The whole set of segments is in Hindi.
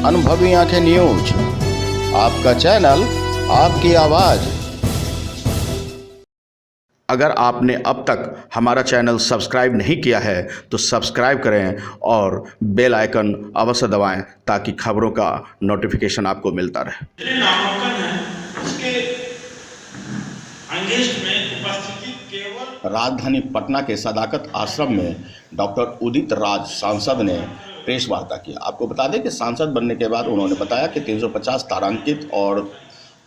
अनुभवी आंखें न्यूज, आपका चैनल, आपकी आवाज। अगर आपने अब तक हमारा चैनल सब्सक्राइब नहीं किया है तो सब्सक्राइब करें और बेल आइकन अवश्य दबाएं ताकि खबरों का नोटिफिकेशन आपको मिलता रहे। नामांकन है उसके अंगेस्ट में उपस्थिति केवल राजधानी पटना के सदाकत आश्रम में डॉक्टर उदित राज सांसद ने प्रेस वार्ता किया। आपको बता दें कि सांसद बनने के बाद उन्होंने बताया कि 350 तारांकित और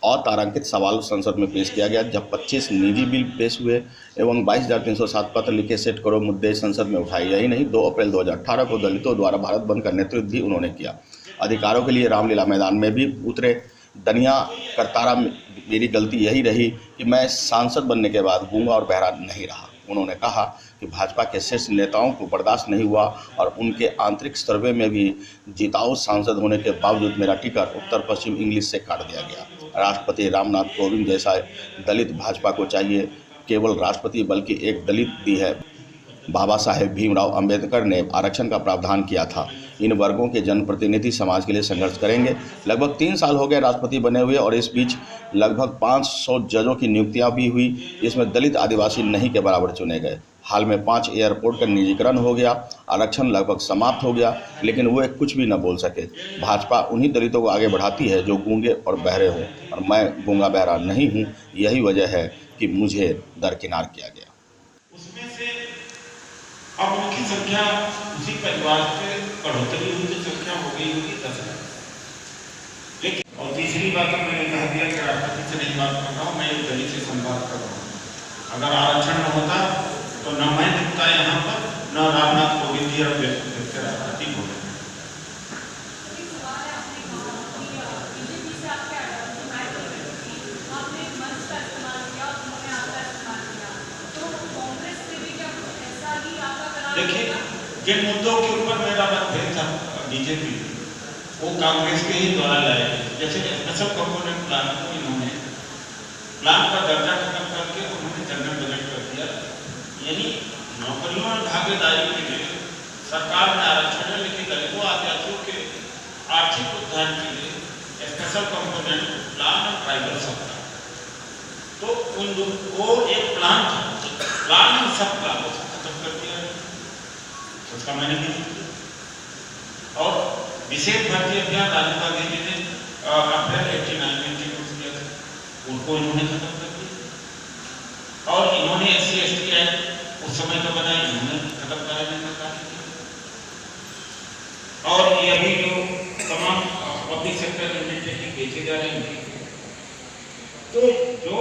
अतारांकित सवाल संसद में पेश किया गया, जब 25 निजी बिल पेश हुए एवं 22,307 पत्र लिखे सेट करोड़ मुद्दे संसद में उठाए। यही नहीं, 2 अप्रैल 2018 को दलितों द्वारा भारत बंद का नेतृत्व भी उन्होंने किया। अधिकारों के लिए रामलीला मैदान में भी उतरे। दनिया करतारा मेरी गलती यही रही कि मैं सांसद बनने के बाद गूंगा और बहरा नहीं रहा। उन्होंने कहा कि भाजपा के शीर्ष नेताओं को बर्दाश्त नहीं हुआ और उनके आंतरिक सर्वे में भी जिताऊ सांसद होने के बावजूद मेरा टिकट उत्तर पश्चिम इंग्लिश से काट दिया गया। राष्ट्रपति रामनाथ कोविंद जैसा दलित भाजपा को चाहिए, केवल राष्ट्रपति बल्कि एक दलित भी है। बाबा साहेब भीमराव अंबेडकर ने आरक्षण का प्रावधान किया था। इन वर्गों के जनप्रतिनिधि समाज के लिए संघर्ष करेंगे। लगभग 3 साल हो गए राष्ट्रपति बने हुए और इस बीच लगभग 500 जजों की नियुक्तियां भी हुई, जिसमें दलित आदिवासी नहीं के बराबर चुने गए। हाल में 5 एयरपोर्ट का निजीकरण हो गया, आरक्षण लगभग समाप्त हो गया, लेकिन वो कुछ भी न बोल सके। भाजपा उन्हीं दलितों को आगे बढ़ाती है जो गूंगे और बहरे हों, और मैं गूंगा बहरा नहीं हूँ। यही वजह है कि मुझे दरकिनार किया गया। उसमें से अब उनकी संख्या उसी परिवार से बढ़ोतरी हुई तो संख्या हो गई होगी 10,000। लेकिन और तीसरी बात मैंने कह दिया कि राष्ट्रपति से नहीं बात कर रहा हूँ, मैं एक दलित से संवाद कर रहा हूँ। अगर आरक्षण न होता तो न मैं दिखता यहाँ पर, न रामनाथ कोविंद जी और राष्ट्रपति होते। देखिए, जिन मुद्दों के ऊपर मेरा मतभेद था बीजेपी, वो कांग्रेस के ही द्वारा लाए गए। जैसे स्पेशल कंपोनेंट प्लान को इन्होंने प्लान का दर्जा खत्म करके उन्होंने जनरल बजट कर दिया। यानी नौकरियों और भागीदारी के लिए सरकार ने आरक्षण है, लेकिन दलितों आदिवासियों के आर्थिक उत्थान के लिए स्पेशल कंपोनेंट प्लान और ट्राइबल सप्ताह, तो वो एक प्लान था, प्लान इन सब प्लान को खत्म कर दिया। उसका मैंने भी किया। और विशेष भर्ती अभियान राजीव गांधी जी ने अप्रैल 89 में इंट्रोड्यूस किया था, उनको इन्होंने खत्म कर दिया। और इन्होंने SC/ST एक्ट उस समय का बनाया, इन्होंने खत्म कराने का कार्य किया। और ये अभी जो तमाम पब्लिक सेक्टर इंडस्ट्री बेचे जा रहे हैं, तो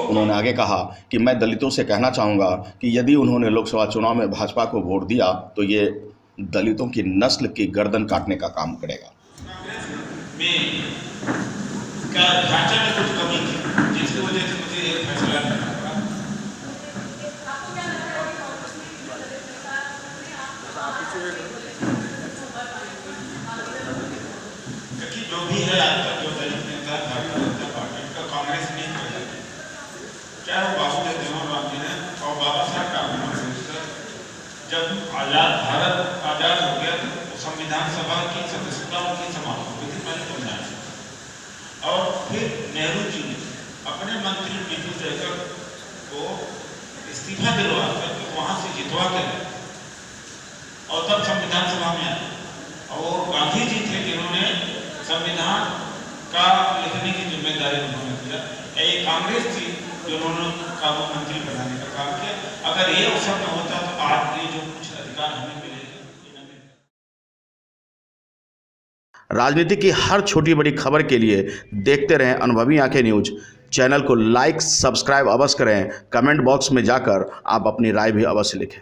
उन्होंने आगे कहा कि मैं दलितों से कहना चाहूँगा कि यदि उन्होंने लोकसभा चुनाव में भाजपा को वोट दिया तो ये दलितों की नस्ल की गर्दन काटने का काम करेगा। ढांचे में कुछ कमी थी, जिसकी वजह से मुझे ये फैसला करना पड़ा। क्योंकि जो भी है आज तक जो दलित नेता भारतीय जनता पार्टी का कांग्रेस नहीं कर, चाहे वो वासुदेव देवराम जी ने और बाबा साहब का, जब भारत आजाद हो गया तो संविधान सभा की सदस्यता उनकी समाप्त हो गई थी पहले पंजाब से। और फिर नेहरू जी ने अपने मंत्री बिजू जयकर को इस्तीफा दिलवा कर वहां से जितवा कर और तब संविधान सभा में आए। और गांधी जी थे जिन्होंने संविधान का लिखने की जिम्मेदारी उन्होंने दिया। ये कांग्रेस थी जिन्होंने मंत्री बनाने का काम किया। अगर ये अवसर न होता तो आज ये जो कुछ अधिकार हमें मिले। राजनीति की हर छोटी बड़ी खबर के लिए देखते रहें अनुभवी आंखें न्यूज। चैनल को लाइक सब्सक्राइब अवश्य करें। कमेंट बॉक्स में जाकर आप अपनी राय भी अवश्य लिखें।